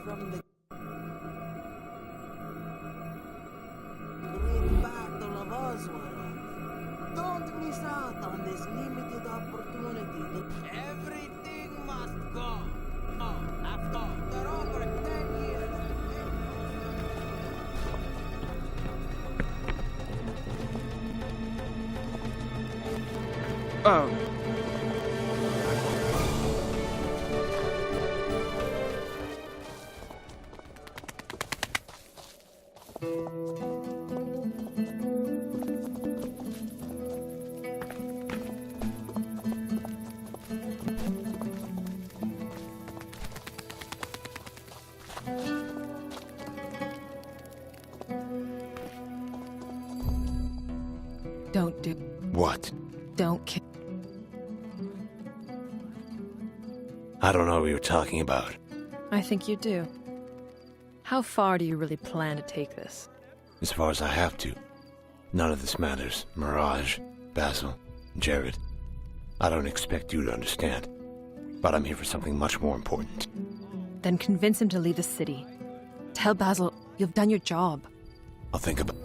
From the Great Battle of Oswald. Don't miss out on this limited opportunity to... Everything must go. Oh, after over 10 years... Oh. Don't do... What? Don't kill... I don't know what you're talking about. I think you do. How far do you really plan to take this? As far as I have to. None of this matters. Mirage, Basil, Jared. I don't expect you to understand. But I'm here for something much more important. Then convince him to leave the city. Tell Basil you've done your job. I'll think about...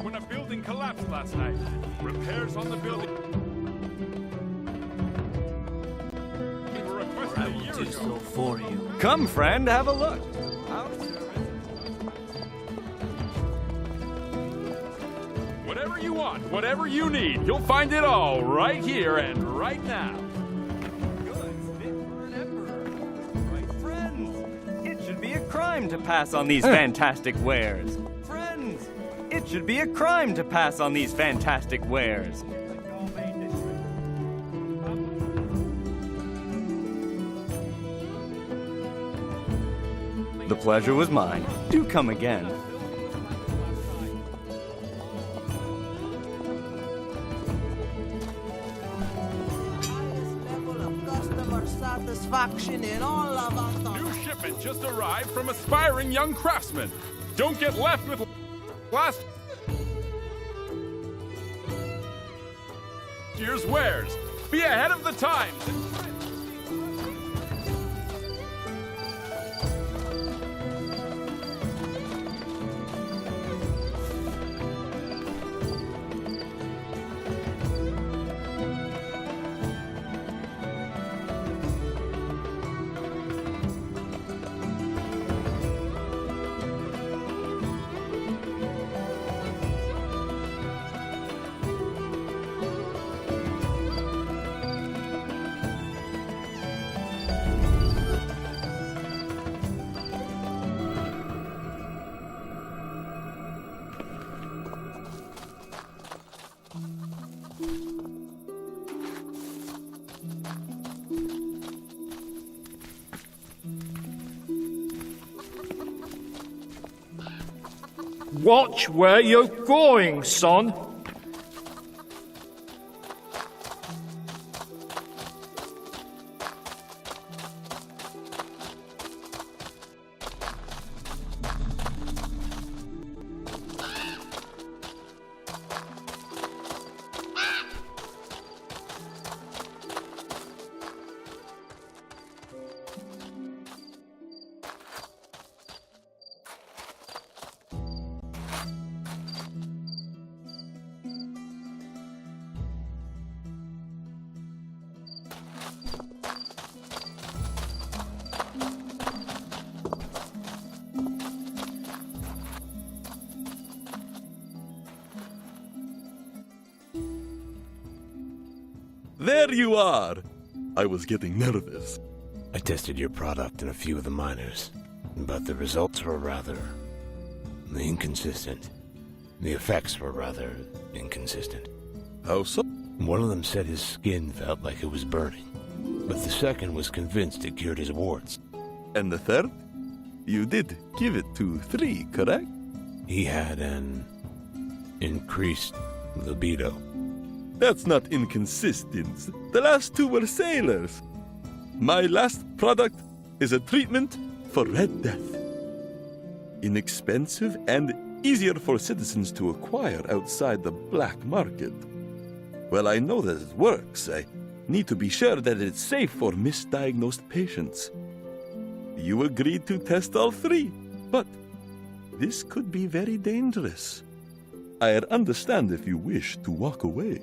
when a building collapsed last night. Repairs on the building were requested a year ago. So for you. Come, friend, have a look. Whatever you want, whatever you need, you'll find it all right here and right now. Friends, it should be a crime to pass on these fantastic wares. Friends, it should be a crime to pass on these fantastic wares. The pleasure was mine. Do come again. Satisfaction in all of us. New shipment just arrived from aspiring young craftsmen. Don't get left with last year's wares. Be ahead of the times. Watch where you're going, son. There you are! I was getting nervous. I tested your product in a few of the miners, but the results were rather inconsistent. The effects were rather inconsistent. How so? One of them said his skin felt like it was burning, but the second was convinced it cured his warts. And the third? You did give it to 3, correct? He had an increased libido. That's not inconsistent. The last 2 were sailors. My last product is a treatment for Red Death. Inexpensive and easier for citizens to acquire outside the black market. Well, I know that it works. I need to be sure that it's safe for misdiagnosed patients. You agreed to test all 3, but this could be very dangerous. I understand if you wish to walk away.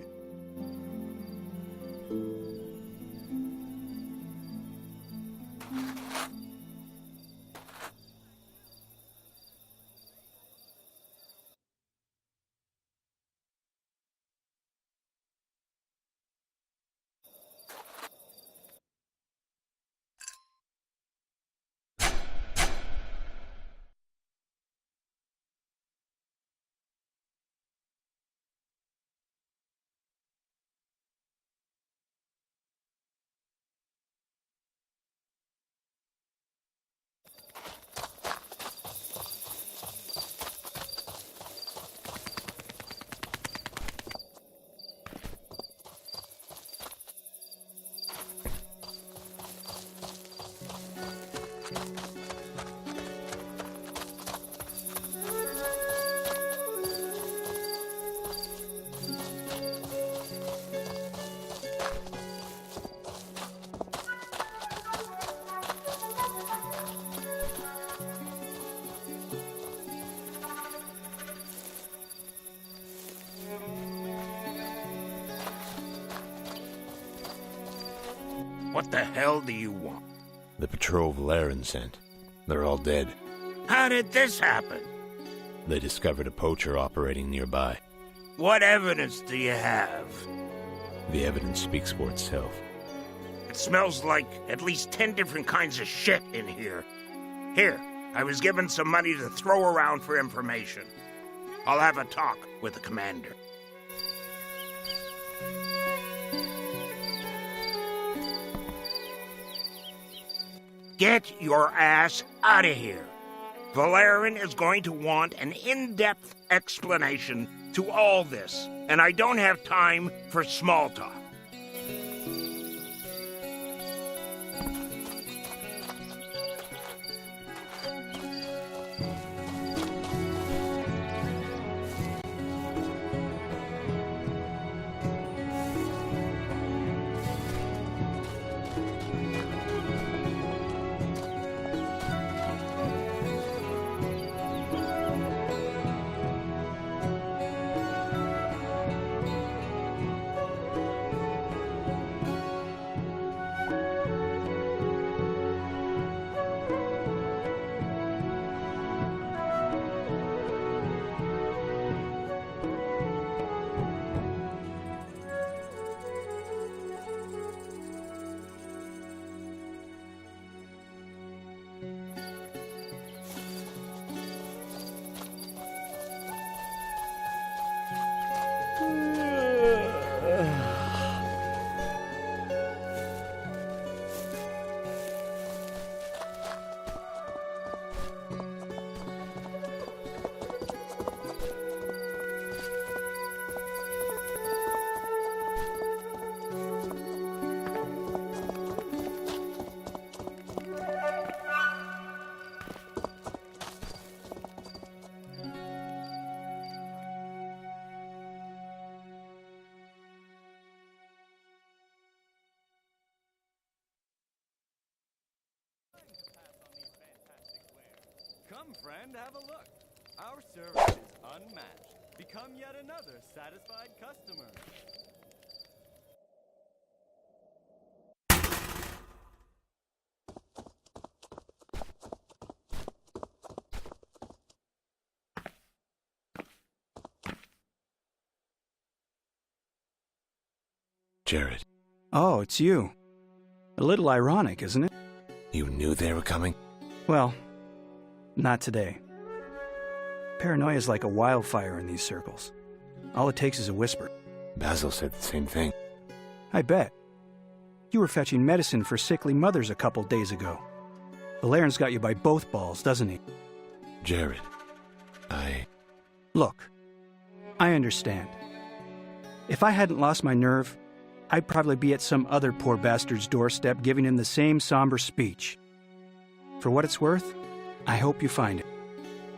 What the hell do you want? The patrol Valerian sent. They're all dead. How did this happen? They discovered a poacher operating nearby. What evidence do you have? The evidence speaks for itself. It smells like at least 10 different kinds of shit in here. Here, I was given some money to throw around for information. I'll have a talk with the commander. Get your ass out of here. Valerian is going to want an in-depth explanation to all this, and I don't have time for small talk. Come, friend, have a look. Our service is unmatched. Become yet another satisfied customer. Jared, Oh, it's you. A little ironic, isn't it? You knew they were coming? Well, not today. Paranoia is like a wildfire in these circles. All it takes is a whisper. Basil said the same thing. I bet. You were fetching medicine for sickly mothers a couple days ago. Valerian's got you by both balls, doesn't he? Jared, Look, I understand. If I hadn't lost my nerve, I'd probably be at some other poor bastard's doorstep giving him the same somber speech. For what it's worth, I hope you find it.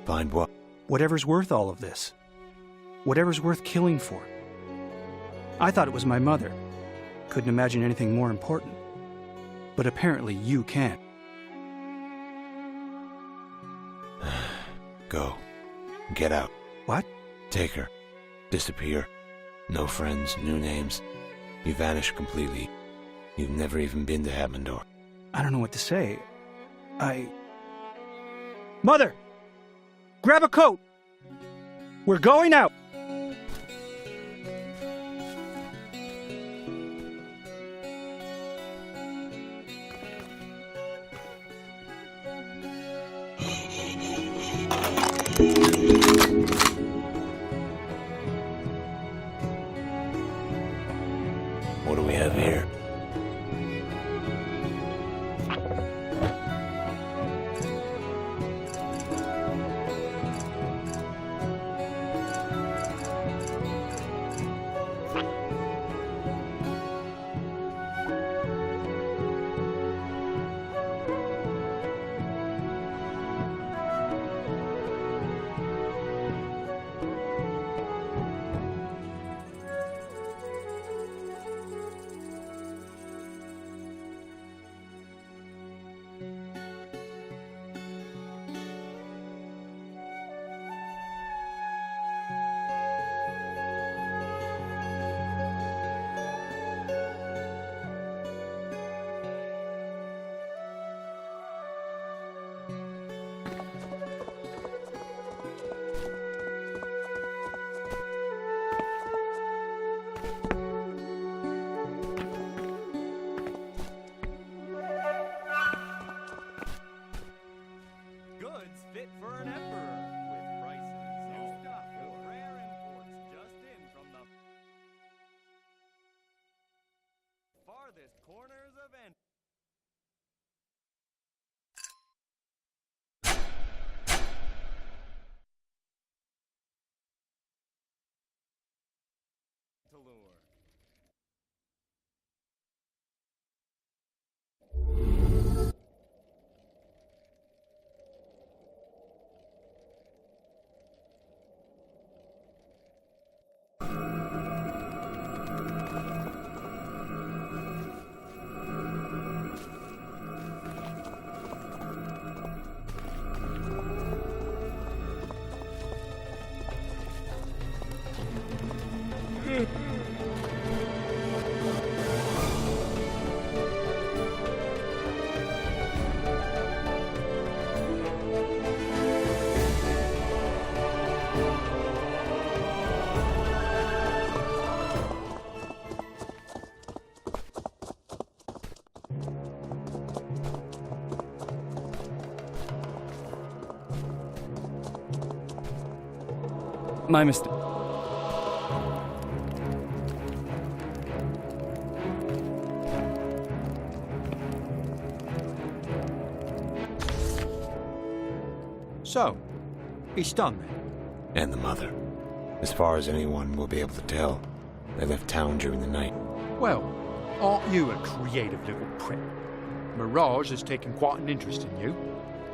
Find what? Whatever's worth all of this. Whatever's worth killing for. I thought it was my mother. Couldn't imagine anything more important. But apparently you can. Go. Get out. What? Take her. Disappear. No friends, new names. You vanish completely. You've never even been to Hammondor. I don't know what to say. Mother! Grab a coat! We're going out! What do we have here? Goods fit for an emperor, with prices new stuff with rare imports just in from the farthest corners of Talur. My mistake. So, it's done then? And the mother. As far as anyone will be able to tell, they left town during the night. Well, aren't you a creative little prick? Mirage has taken quite an interest in you.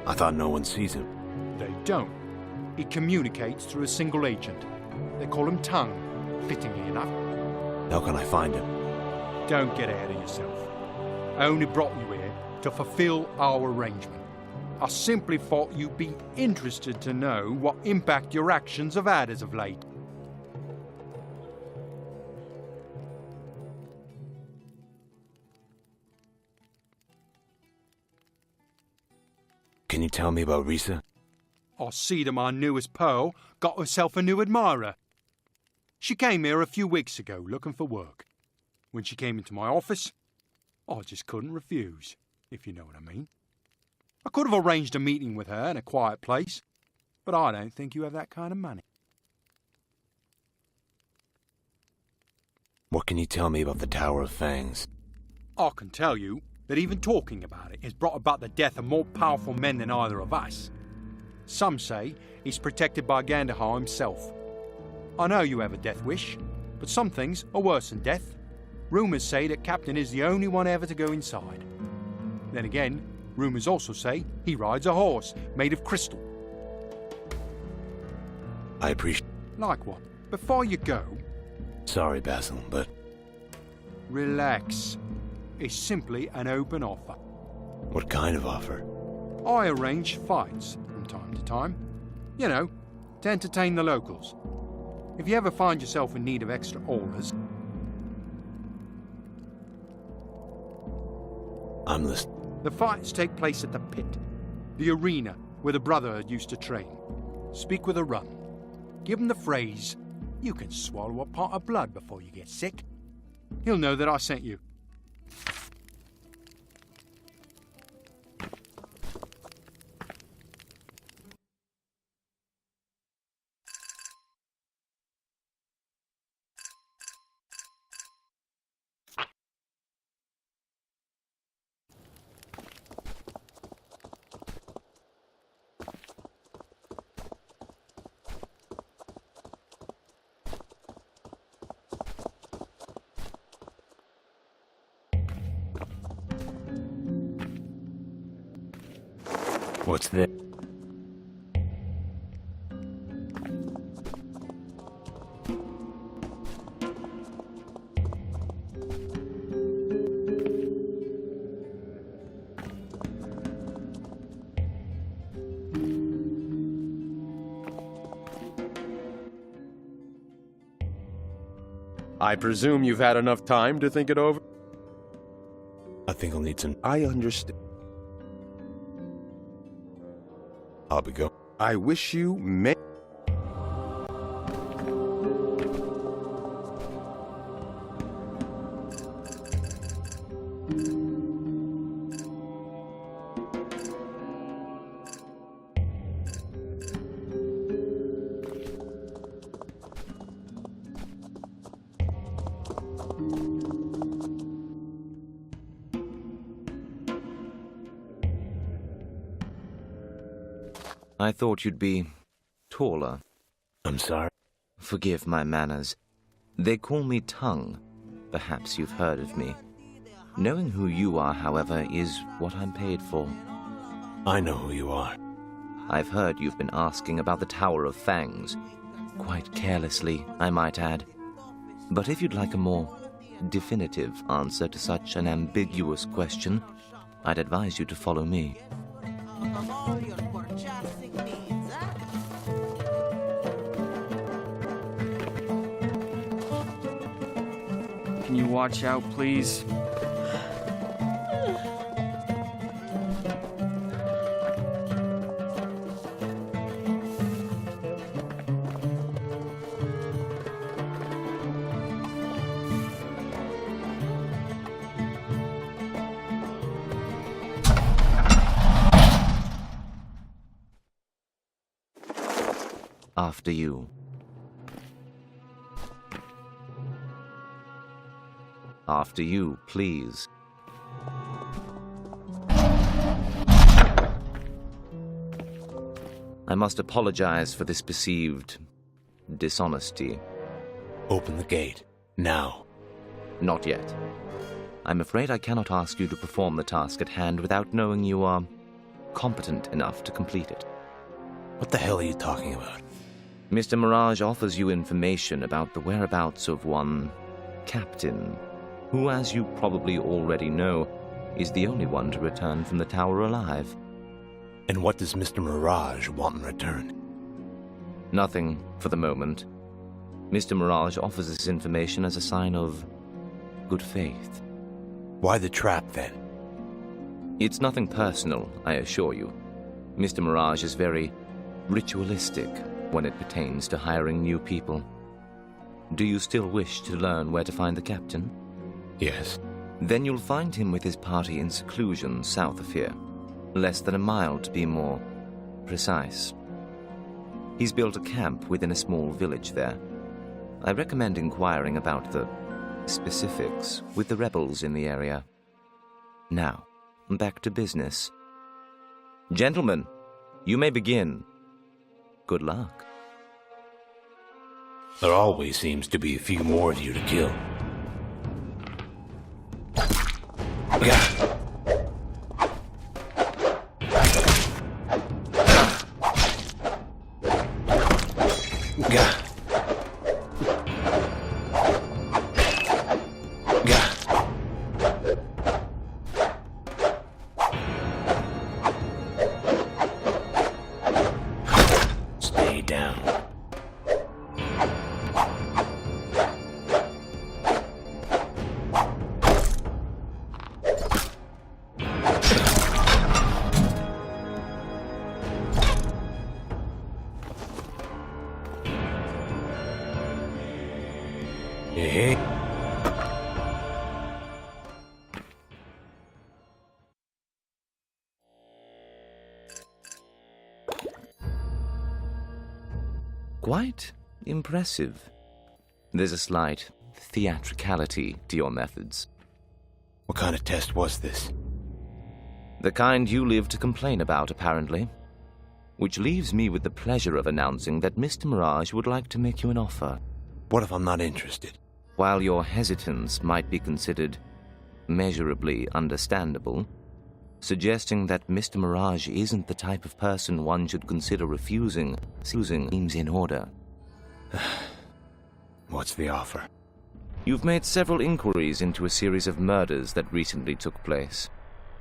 I thought no one sees him. They don't. He communicates through a single agent. They call him Tongue, fittingly enough. How can I find him? Don't get ahead of yourself. I only brought you here to fulfill our arrangement. I simply thought you'd be interested to know what impact your actions have had as of late. Can you tell me about Risa? I see that my newest pearl got herself a new admirer. She came here a few weeks ago looking for work. when she came into my office, I just couldn't refuse, if you know what I mean. I could have arranged a meeting with her in a quiet place, but I don't think you have that kind of money. What can you tell me about the Tower of Fangs? I can tell you that even talking about it has brought about the death of more powerful men than either of us. Some say he's protected by Gandahar himself. I know you have a death wish, but some things are worse than death. Rumours say that Captain is the only one ever to go inside. Then again, rumours also say he rides a horse made of crystal. I appreciate... Like what? Before you go... Sorry, Basil, but... Relax. It's simply an open offer. What kind of offer? I arrange fights from time to time. You know, to entertain the locals. If you ever find yourself in need of extra auras... I'm listening. The fights take place at the pit, the arena where the Brotherhood used to train. Speak with a run. Give him the phrase, "You can swallow a pot of blood before you get sick." He'll know that I sent you. What's this? I presume you've had enough time to think it over? I think I'll need some... I understand. I'll be going. I wish you may... I thought you'd be taller. I'm sorry. Forgive my manners. They call me Tongue. Perhaps you've heard of me. Knowing who you are, however, is what I'm paid for. I know who you are. I've heard you've been asking about the Tower of Fangs. Quite carelessly, I might add. But if you'd like a more definitive answer to such an ambiguous question, I'd advise you to follow me. Can you watch out, please? After you. After you, please. I must apologize for this perceived dishonesty. Open the gate. Now. Not yet. I'm afraid I cannot ask you to perform the task at hand without knowing you are competent enough to complete it. What the hell are you talking about? Mr. Mirage offers you information about the whereabouts of one Captain, who, as you probably already know, is the only one to return from the tower alive. And what does Mr. Mirage want in return? Nothing for the moment. Mr. Mirage offers this information as a sign of good faith. Why the trap, then? It's nothing personal, I assure you. Mr. Mirage is very ritualistic when it pertains to hiring new people. Do you still wish to learn where to find the captain? Yes. Then you'll find him with his party in seclusion south of here. Less than a mile, to be more precise. He's built a camp within a small village there. I recommend inquiring about the specifics with the rebels in the area. Now, back to business. Gentlemen, you may begin. Good luck. There always seems to be a few more of you to kill. Yeah. Stay down. Hey. Quite impressive. There's a slight theatricality to your methods. What kind of test was this? The kind you live to complain about, apparently. Which leaves me with the pleasure of announcing that Mr. Mirage would like to make you an offer. What if I'm not interested? While your hesitance might be considered measurably understandable, suggesting that Mr. Mirage isn't the type of person one should consider refusing seems in order. What's the offer? You've made several inquiries into a series of murders that recently took place.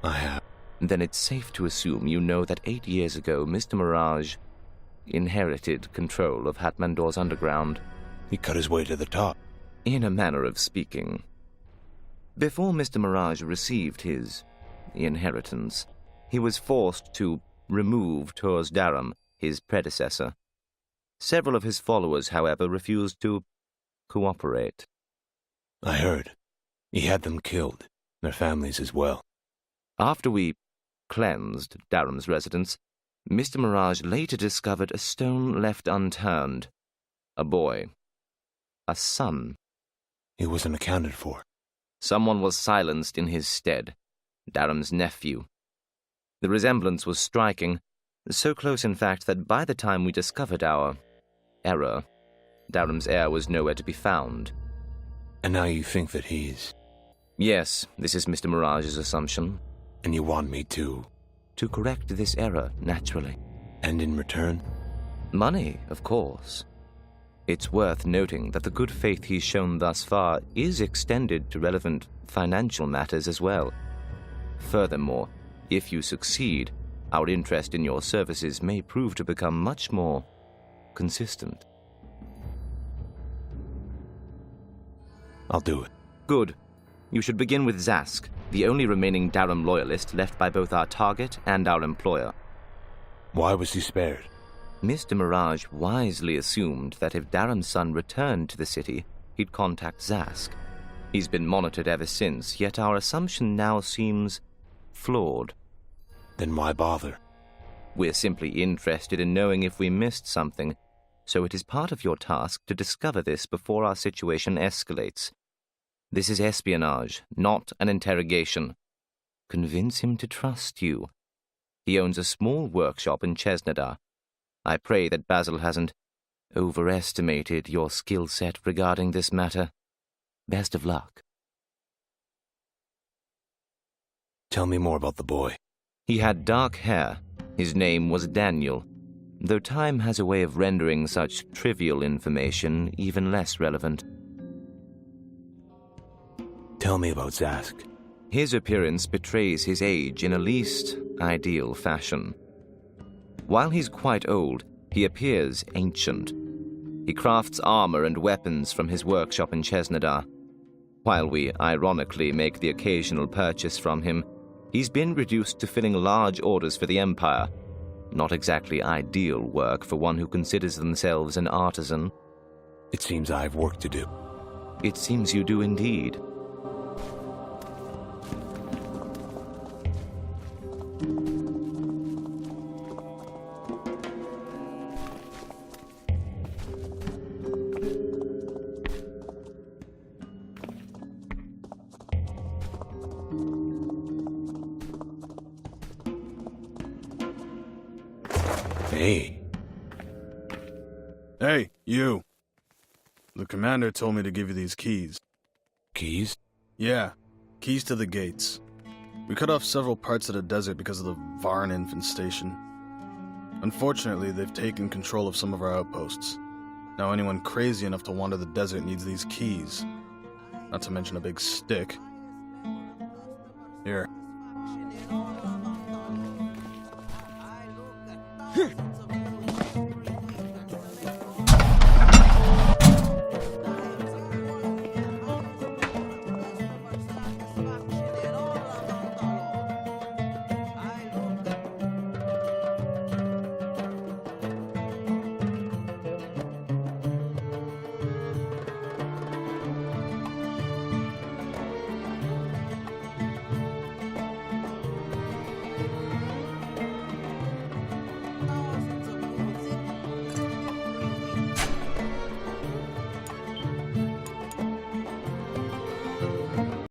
I have. Then it's safe to assume you know that 8 years ago Mr. Mirage inherited control of Hatmandor's underground. He cut his way to the top. In a manner of speaking. Before Mr. Mirage received his inheritance, he was forced to remove Tors Daram, his predecessor. Several of his followers, however, refused to cooperate. I heard. He had them killed, their families as well. After we cleansed Daram's residence, Mr. Mirage later discovered a stone left unturned. A boy. A son. He wasn't accounted for. Someone was silenced in his stead. Daram's nephew. The resemblance was striking, so close in fact that by the time we discovered our error, Daram's heir was nowhere to be found. And now you think that he's... Yes, this is Mr. Mirage's assumption. And you want me to... To correct this error, naturally. And in return? Money, of course. It's worth noting that the good faith he's shown thus far is extended to relevant financial matters as well. Furthermore, if you succeed, our interest in your services may prove to become much more consistent. I'll do it. Good. You should begin with Zask, the only remaining Daram loyalist left by both our target and our employer. Why was he spared? Mr. Mirage wisely assumed that if Daram's son returned to the city, he'd contact Zask. He's been monitored ever since, yet our assumption now seems flawed. Then why bother? We're simply interested in knowing if we missed something, so it is part of your task to discover this before our situation escalates. This is espionage, not an interrogation. Convince him to trust you. He owns a small workshop in Chesnadar. I pray that Basil hasn't overestimated your skill set regarding this matter. Best of luck. Tell me more about the boy. He had dark hair. His name was Daniel, though time has a way of rendering such trivial information even less relevant. Tell me about Zask. His appearance betrays his age in a least ideal fashion. While he's quite old, he appears ancient. He crafts armor and weapons from his workshop in Chesnadar. While we ironically make the occasional purchase from him, he's been reduced to filling large orders for the Empire. Not exactly ideal work for one who considers themselves an artisan. It seems I have work to do. It seems you do indeed. Hey. Hey, you. The commander told me to give you these keys. Keys? Yeah, keys to the gates. We cut off several parts of the desert because of the Varn infestation. Unfortunately, they've taken control of some of our outposts. Now anyone crazy enough to wander the desert needs these keys. Not to mention a big stick. Here.